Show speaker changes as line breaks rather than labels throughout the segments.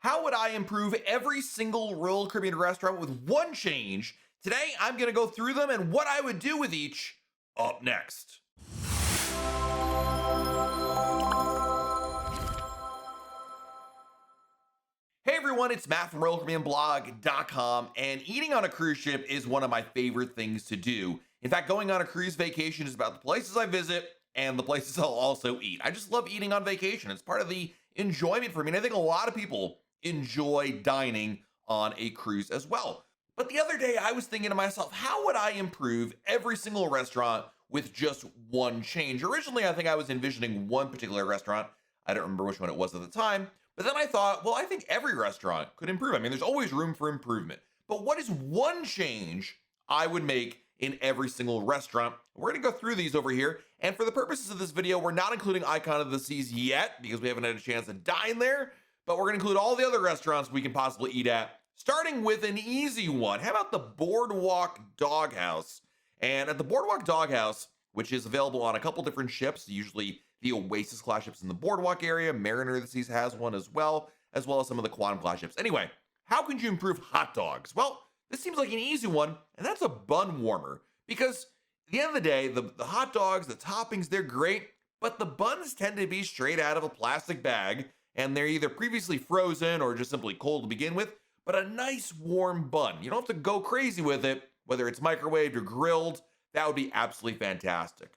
How would I improve every single Royal Caribbean restaurant with one change? Today, I'm going to go through them and what I would do with each up next. Hey everyone, it's Matt from RoyalCaribbeanBlog.com, and eating on a cruise ship is one of my favorite things to do. In fact, going on a cruise vacation is about the places I visit and the places I'll also eat. I just love eating on vacation. It's part of the enjoyment for me, and I think a lot of people enjoy dining on a cruise as well. But the other day I was thinking to myself, how would I improve every single restaurant with just one change? Originally, I think I was envisioning one particular restaurant. I don't remember which one it was at the time. But then I thought, well, I think every restaurant could improve. I mean, there's always room for improvement. But what is one change I would make in every single restaurant? We're going to go through these over here. And for the purposes of this video, we're not including Icon of the Seas yet because we haven't had a chance to dine there. But we're going to include all the other restaurants we can possibly eat at, starting with an easy one. How about the Boardwalk Dogghouse? And at the Boardwalk Dogghouse, which is available on a couple different ships, usually the Oasis class ships in the Boardwalk area, Mariner of the Seas has one as well as some of the Quantum class ships. Anyway, how can you improve hot dogs? Well, this seems like an easy one, and that's a bun warmer. Because at the end of the day, the hot dogs, the toppings, they're great, but the buns tend to be straight out of a plastic bag, and they're either previously frozen or just simply cold to begin with. But a nice warm bun, you don't have to go crazy with it, whether it's microwaved or grilled. That would be absolutely fantastic.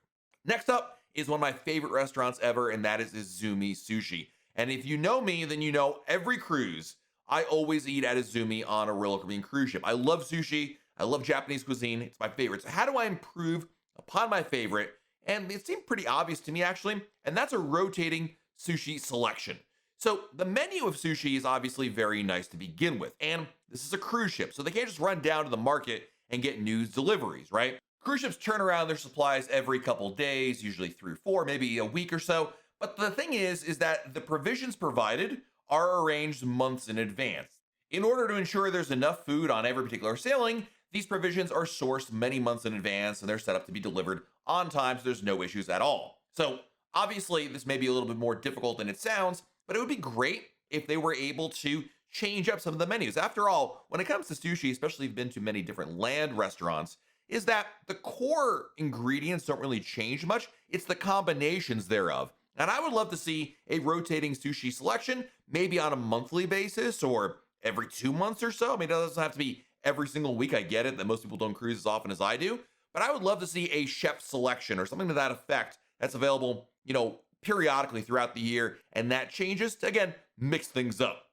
Next up is one of my favorite restaurants ever, and that is Zumi Sushi. And if you know me, then you know every cruise, I always eat at a Zumi on a Royal Caribbean cruise ship. I love sushi. I love Japanese cuisine. It's my favorite. So how do I improve upon my favorite? And it seemed pretty obvious to me, actually, and that's a rotating sushi selection. So the menu of sushi is obviously very nice to begin with, and this is a cruise ship, so they can't just run down to the market and get news deliveries, right? Cruise ships turn around their supplies every couple days, usually 3 or 4, maybe a week or so. But the thing is that the provisions provided are arranged months in advance. In order to ensure there's enough food on every particular sailing, these provisions are sourced many months in advance and they're set up to be delivered on time, so there's no issues at all. So obviously this may be a little bit more difficult than it sounds, but it would be great if they were able to change up some of the menus. After all, when it comes to sushi, especially if you've been to many different land restaurants, is that the core ingredients don't really change much. It's the combinations thereof. And I would love to see a rotating sushi selection, maybe on a monthly basis or every 2 months or so. I mean, it doesn't have to be every single week. I get it that most people don't cruise as often as I do, but I would love to see a chef selection or something to that effect that's available, periodically throughout the year. And that changes to, again, mix things up.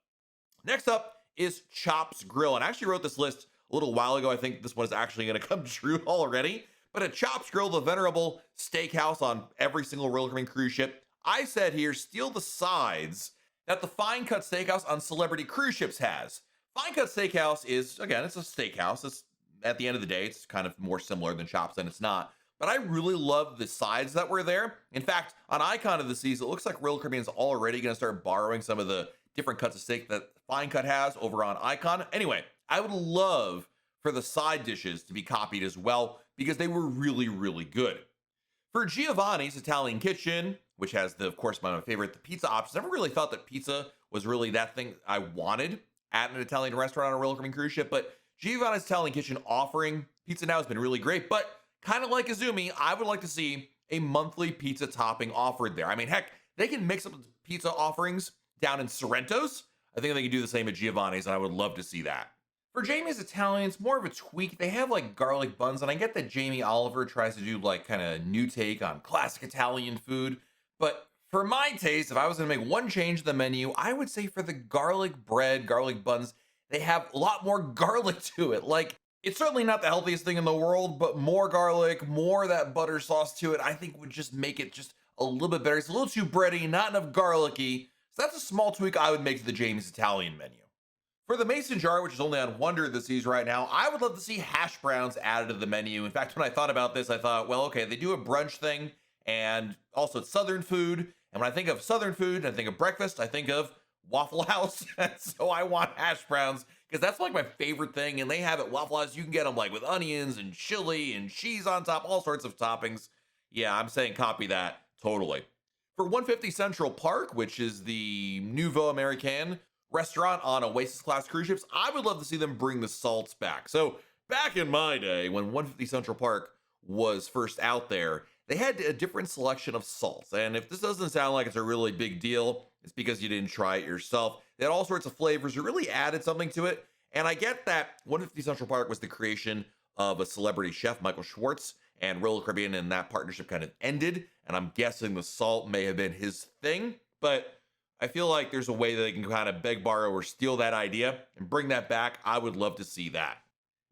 Next up is Chops Grill. And I actually wrote this list a little while ago. I think this one is actually going to come true already. But at Chops Grill, the venerable steakhouse on every single Royal Caribbean cruise ship, I said here, steal the sides that the Fine Cut Steakhouse on Celebrity cruise ships has. Fine Cut Steakhouse is, again, it's a steakhouse. It's, at the end of the day, it's kind of more similar than Chops than it's not. But I really love the sides that were there. In fact, on Icon of the Seas, it looks like Royal Caribbean's already going to start borrowing some of the different cuts of steak that Fine Cut has over on Icon. Anyway, I would love for the side dishes to be copied as well because they were really, really good. For Giovanni's Italian Kitchen, which has of course, my favorite, the pizza options. I never really thought that pizza was really that thing I wanted at an Italian restaurant on a Royal Caribbean cruise ship, but Giovanni's Italian Kitchen offering pizza now has been really great. But kind of like Zumi, I would like to see a monthly pizza topping offered there. I mean, heck, they can mix up pizza offerings down in Sorrento's. I think they can do the same at Giovanni's, and I would love to see that. For Jamie's Italians, more of a tweak. They have like garlic buns, and I get that Jamie Oliver tries to do like kind of new take on classic Italian food. But for my taste, if I was going to make one change to the menu, I would say for the garlic bread, garlic buns, they have a lot more garlic to it. Like, it's certainly not the healthiest thing in the world, but more garlic, more of that butter sauce to it, I think would just make it just a little bit better. It's a little too bready, not enough garlicky. So that's a small tweak I would make to the Jamie's Italian menu. For the Mason jar, which is only on Wonder of the Seas right now, I would love to see hash browns added to the menu. In fact, when I thought about this, I thought, well, okay, they do a brunch thing, and also it's Southern food. And when I think of Southern food, I think of breakfast, I think of Waffle House. So I want hash browns because that's like my favorite thing. And they have at Waffle House, you can get them like with onions and chili and cheese on top, all sorts of toppings. Yeah, I'm saying copy that totally. For 150 Central Park, which is the Nouveau Americain, restaurant on Oasis class cruise ships, I would love to see them bring the salts back. So back in my day, when 150 Central Park was first out there, they had a different selection of salts. And if this doesn't sound like it's a really big deal, it's because you didn't try it yourself. They had all sorts of flavors. It really added something to it. And I get that 150 Central Park was the creation of a celebrity chef, Michael Schwartz, and Royal Caribbean, and that partnership kind of ended. And I'm guessing the salt may have been his thing. But I feel like there's a way that they can kind of beg, borrow, or steal that idea and bring that back. I would love to see that.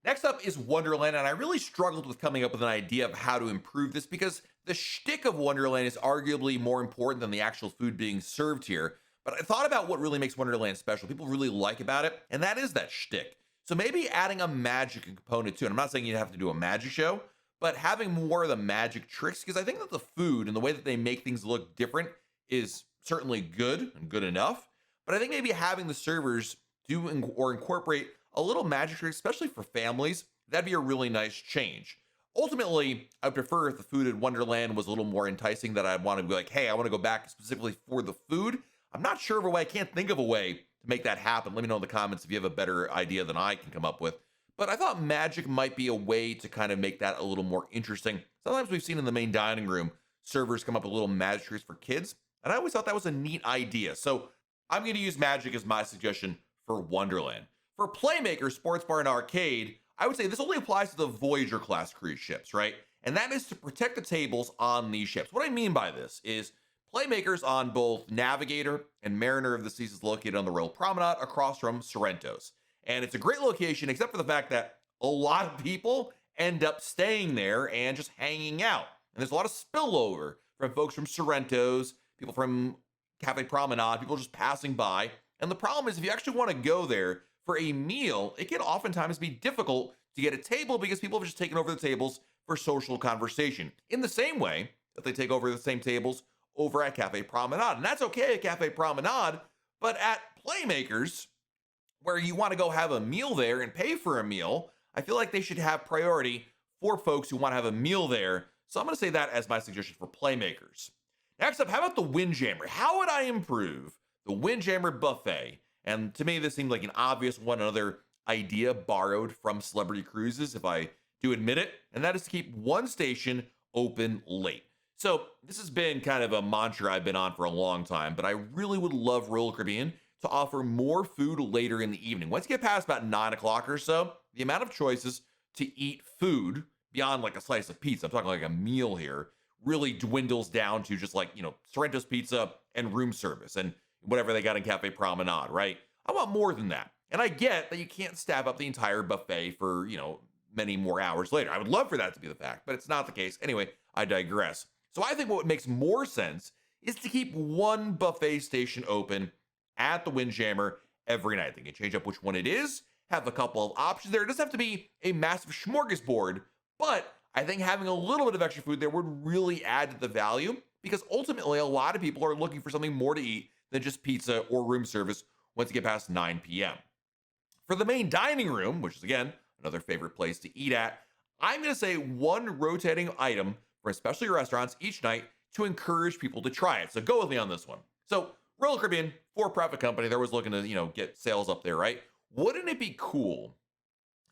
Next up is Wonderland, and I really struggled with coming up with an idea of how to improve this because the shtick of Wonderland is arguably more important than the actual food being served here. But I thought about what really makes Wonderland special, people really like about it, and that is that shtick. So maybe adding a magic component to it. I'm not saying you have to do a magic show, but having more of the magic tricks, because I think that the food and the way that they make things look different is certainly good and good enough. But I think maybe having the servers do or incorporate a little magic trick, especially for families, that'd be a really nice change. Ultimately, I would prefer if the food at Wonderland was a little more enticing, that I'd want to be like, hey, I want to go back specifically for the food. I'm not sure of a way, I can't think of a way to make that happen. Let me know in the comments if you have a better idea than I can come up with. But I thought magic might be a way to kind of make that a little more interesting. Sometimes we've seen in the main dining room, servers come up with little magic tricks for kids, and I always thought that was a neat idea. So I'm going to use magic as my suggestion for Wonderland. For Playmakers, Sports Bar, and Arcade, I would say this only applies to the Voyager class cruise ships, right? And that is to protect the tables on these ships. What I mean by this is Playmakers on both Navigator and Mariner of the Seas is located on the Royal Promenade across from Sorrento's. And it's a great location, except for the fact that a lot of people end up staying there and just hanging out. And there's a lot of spillover from folks from Sorrento's, people from Cafe Promenade, people just passing by. And the problem is, if you actually want to go there for a meal, it can oftentimes be difficult to get a table because people have just taken over the tables for social conversation, in the same way that they take over the same tables over at Cafe Promenade. And that's okay at Cafe Promenade, but at Playmakers, where you want to go have a meal there and pay for a meal, I feel like they should have priority for folks who want to have a meal there. So I'm going to say that as my suggestion for Playmakers. Next up, how about the Windjammer? How would I improve the Windjammer buffet? And to me, this seemed like an obvious one, another idea borrowed from Celebrity Cruises, if I do admit it, and that is to keep one station open late. So this has been kind of a mantra I've been on for a long time, but I really would love Royal Caribbean to offer more food later in the evening. Once you get past about 9 o'clock or so, the amount of choices to eat food beyond like a slice of pizza, I'm talking like a meal here, really dwindles down to just like, Sorrento's Pizza and room service and whatever they got in Cafe Promenade, right? I want more than that. And I get that you can't staff up the entire buffet for, many more hours later. I would love for that to be the fact, but it's not the case. Anyway, I digress. So I think what makes more sense is to keep one buffet station open at the Windjammer every night. They can change up which one it is, have a couple of options there. It doesn't have to be a massive smorgasbord, but I think having a little bit of extra food there would really add to the value, because ultimately a lot of people are looking for something more to eat than just pizza or room service once you get past 9 p.m. For the main dining room, which is again another favorite place to eat at, I'm going to say one rotating item for especially restaurants each night to encourage people to try it. So go with me on this one. So Royal Caribbean, for-profit company, they're always looking to, get sales up there, right? Wouldn't it be cool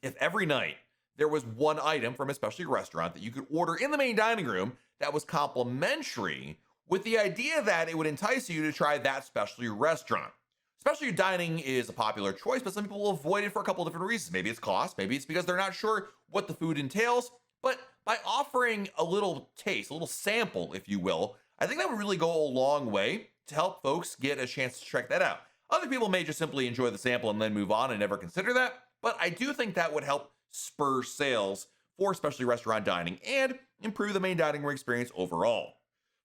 if every night there was one item from a specialty restaurant that you could order in the main dining room that was complimentary, with the idea that it would entice you to try that specialty restaurant? Specialty dining is a popular choice, but some people will avoid it for a couple of different reasons. Maybe it's cost, maybe it's because they're not sure what the food entails. But by offering a little taste, a little sample, if you will, I think that would really go a long way to help folks get a chance to check that out. Other people may just simply enjoy the sample and then move on and never consider that, but I do think that would help spur sales for specialty restaurant dining and improve the main dining room experience overall.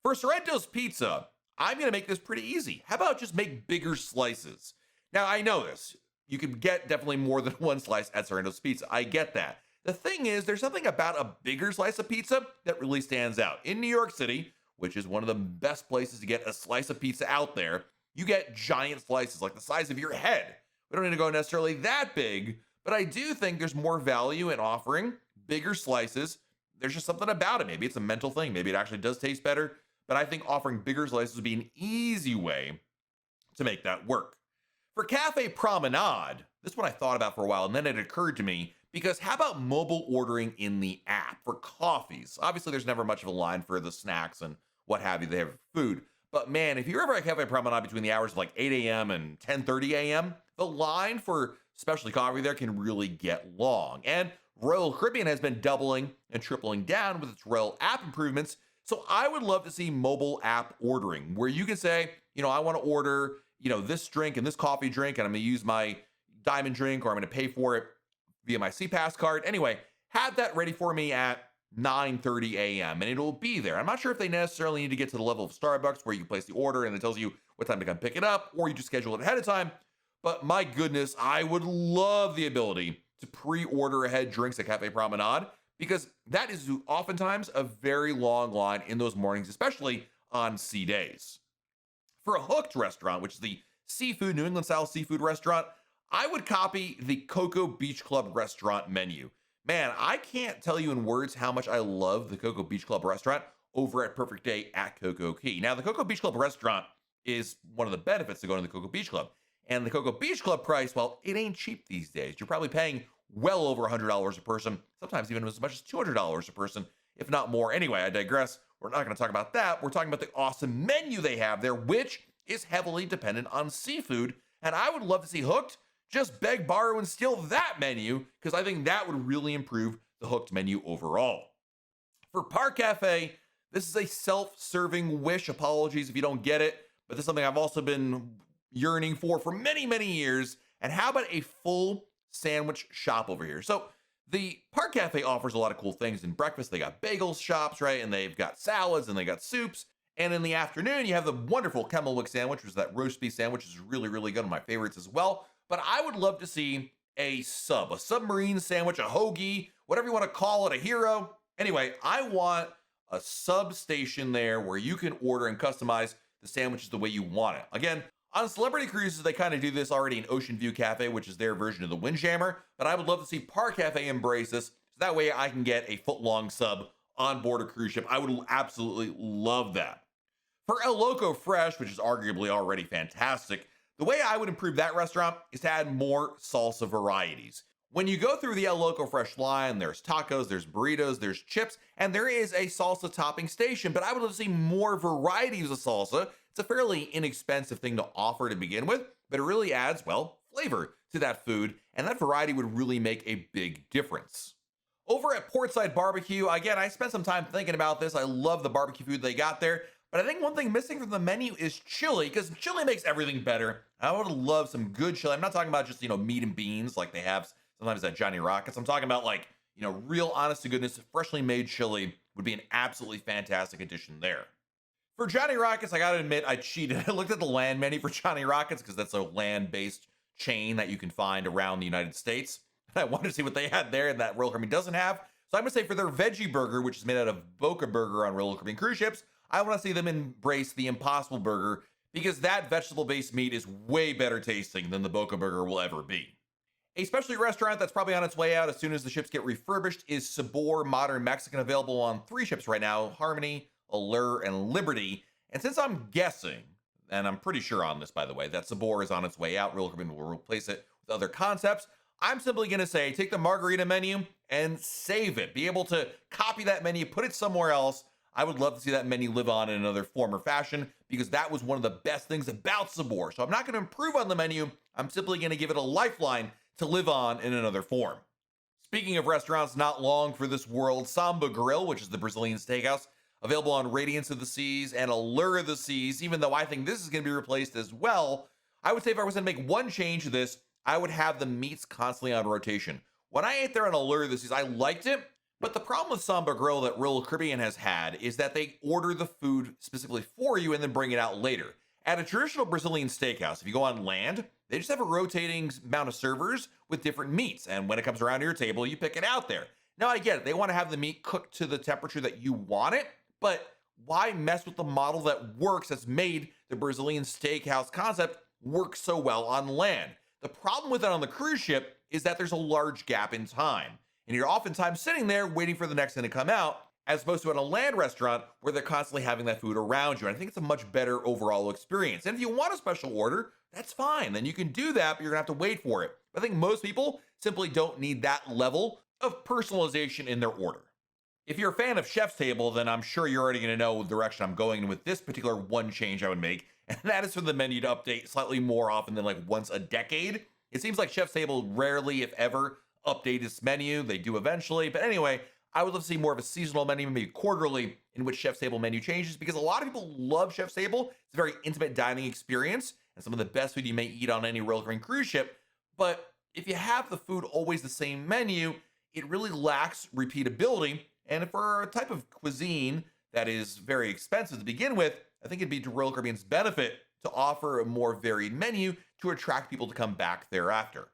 For Sorrento's Pizza, I'm going to make this pretty easy. How about just make bigger slices? Now, I know this. You can get definitely more than one slice at Sendos Pizza. I get that. The thing is, there's something about a bigger slice of pizza that really stands out. In New York City, which is one of the best places to get a slice of pizza out there, you get giant slices like the size of your head. We don't need to go necessarily that big, but I do think there's more value in offering bigger slices. There's just something about it. Maybe it's a mental thing. Maybe it actually does taste better. But I think offering bigger slices would be an easy way to make that work. For Cafe Promenade, this one I thought about for a while, and then it occurred to me, because how about mobile ordering in the app for coffees? Obviously, there's never much of a line for the snacks and what have you. They have food. But man, if you're ever at Cafe Promenade between the hours of like 8 a.m. and 10:30 a.m., the line for specialty coffee there can really get long. And Royal Caribbean has been doubling and tripling down with its Royal app improvements. So I would love to see mobile app ordering where you can say, I want to order, this drink and this coffee drink, and I'm going to use my diamond drink, or I'm going to pay for it via my CPass card. Anyway, have that ready for me at 9:30 a.m. and it'll be there. I'm not sure if they necessarily need to get to the level of Starbucks where you place the order and it tells you what time to come pick it up, or you just schedule it ahead of time. But my goodness, I would love the ability to pre-order ahead drinks at Cafe Promenade, because that is oftentimes a very long line in those mornings, especially on C days. For a Hooked restaurant, which is the seafood, New England style seafood restaurant, I would copy the Cocoa Beach Club restaurant menu. Man, I can't tell you in words how much I love the Cocoa Beach Club restaurant over at Perfect Day at Cocoa Key. Now, the Cocoa Beach Club restaurant is one of the benefits of going to the Cocoa Beach Club. And the Cocoa Beach Club price, well, it ain't cheap these days. You're probably paying well over $100 a person, sometimes even as much as $200 a person, if not more. Anyway, I digress. We're not going to talk about that. We're talking about the awesome menu they have there, which is heavily dependent on seafood. And I would love to see Hooked just beg, borrow, and steal that menu, because I think that would really improve the Hooked menu overall. For Park Cafe, this is a self-serving wish. Apologies if you don't get it, but this is something I've also been yearning for many, many years. And how about a full sandwich shop over here? So the Park Cafe offers a lot of cool things. In breakfast, they got bagels shops, right? And they've got salads and they got soups. And in the afternoon, you have the wonderful Kemmelwick sandwich, which is that roast beef sandwich, which is really, really good. One of my favorites as well. But I would love to see a submarine sandwich, a hoagie, whatever you want to call it, a hero. Anyway, I want a sub station there where you can order and customize the sandwiches the way you want it. Again, on Celebrity Cruises, they kind of do this already in Ocean View Cafe, which is their version of the Windjammer. But I would love to see Park Cafe embrace this, so that way I can get a foot-long sub on board a cruise ship. I would absolutely love that. For El Loco Fresh, which is arguably already fantastic, the way I would improve that restaurant is to add more salsa varieties. When you go through the El Loco Fresh line, there's tacos, there's burritos, there's chips, and there is a salsa topping station, but I would love to see more varieties of salsa. It's a fairly inexpensive thing to offer to begin with, but it really adds, well, flavor to that food, and that variety would really make a big difference. Over at Portside BBQ, again, I spent some time thinking about this. I love the barbecue food they got there. But I think one thing missing from the menu is chili, because chili makes everything better. I would love some good chili. I'm not talking about just, meat and beans like they have sometimes at Johnny Rockets. I'm talking about real honest to goodness, freshly made chili would be an absolutely fantastic addition there. For Johnny Rockets, I gotta admit, I cheated. I looked at the land menu for Johnny Rockets because that's a land-based chain that you can find around the United States. And I wanted to see what they had there and that Royal Caribbean doesn't have. So I'm gonna say for their veggie burger, which is made out of Boca Burger on Royal Caribbean cruise ships, I want to see them embrace the Impossible Burger, because that vegetable-based meat is way better tasting than the Boca Burger will ever be. A specialty restaurant that's probably on its way out as soon as the ships get refurbished is Sabre Modern Mexican, available on 3 ships right now: Harmony, Allure, and Liberty. And since I'm guessing, and I'm pretty sure on this, by the way, that Sabre is on its way out, Royal Caribbean will replace it with other concepts, I'm simply going to say take the margarita menu and save it. Be able to copy that menu, put it somewhere else. I would love to see that menu live on in another form or fashion, because that was one of the best things about Sabre. So I'm not going to improve on the menu. I'm simply going to give it a lifeline to live on in another form. Speaking of restaurants not long for this world, Samba Grill, which is the Brazilian steakhouse, available on Radiance of the Seas and Allure of the Seas. Even though I think this is going to be replaced as well, I would say if I was going to make one change to this, I would have the meats constantly on rotation. When I ate there on Allure of the Seas, I liked it. But the problem with Samba Grill that Royal Caribbean has had is that they order the food specifically for you and then bring it out later. At a traditional Brazilian steakhouse, if you go on land, they just have a rotating amount of servers with different meats. And when it comes around to your table, you pick it out there. Now, I get it. They want to have the meat cooked to the temperature that you want it. But why mess with the model that works, that's made the Brazilian steakhouse concept work so well on land? The problem with it on the cruise ship is that there's a large gap in time. And you're oftentimes sitting there waiting for the next thing to come out, as opposed to at a land restaurant where they're constantly having that food around you. And I think it's a much better overall experience. And if you want a special order, that's fine. Then you can do that, but you're gonna have to wait for it. I think most people simply don't need that level of personalization in their order. If you're a fan of Chef's Table, then I'm sure you're already gonna know the direction I'm going with this particular one change I would make, and that is for the menu to update slightly more often than like once a decade. It seems like Chef's Table rarely, if ever, update its menu. They do eventually, but anyway, I would love to see more of a seasonal menu, maybe quarterly, in which Chef's Table menu changes, because a lot of people love Chef's Table. It's a very intimate dining experience and some of the best food you may eat on any Royal Caribbean cruise ship. But if you have the food always the same menu, it really lacks repeatability. And for a type of cuisine that is very expensive to begin with, I think it'd be to Royal Caribbean's benefit to offer a more varied menu to attract people to come back thereafter.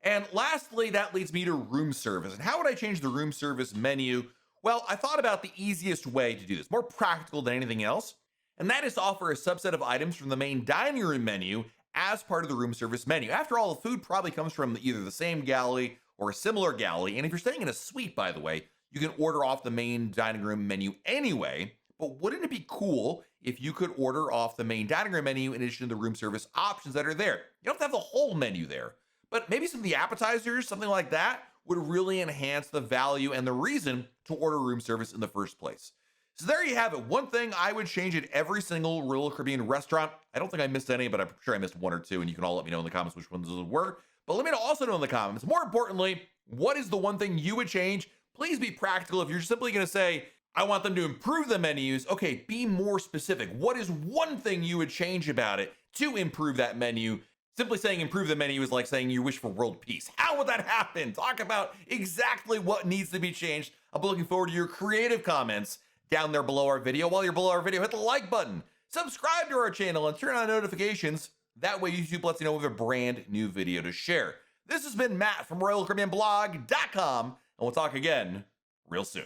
And lastly, that leads me to room service. And how would I change the room service menu? Well, I thought about the easiest way to do this, more practical than anything else, and that is to offer a subset of items from the main dining room menu as part of the room service menu. After all, the food probably comes from either the same galley or a similar galley, and if you're staying in a suite, by the way, you can order off the main dining room menu anyway. But wouldn't it be cool if you could order off the main dining room menu in addition to the room service options that are there? You don't have to have the whole menu there, but maybe some of the appetizers, something like that, would really enhance the value and the reason to order room service in the first place. So there you have it. One thing I would change at every single Royal Caribbean restaurant. I don't think I missed any, but I'm sure I missed one or two, and you can all let me know in the comments which ones those were. But let me also know in the comments, more importantly, what is the one thing you would change? Please be practical. If you're simply going to say, I want them to improve the menus, okay, be more specific. What is one thing you would change about it to improve that menu? Simply saying improve the menu is like saying you wish for world peace. How would that happen? Talk about exactly what needs to be changed. I'll be looking forward to your creative comments down there below our video. While you're below our video, hit the like button, subscribe to our channel, and turn on notifications. That way YouTube lets you know we have a brand new video to share. This has been Matt from RoyalCaribbeanBlog.com, and we'll talk again real soon.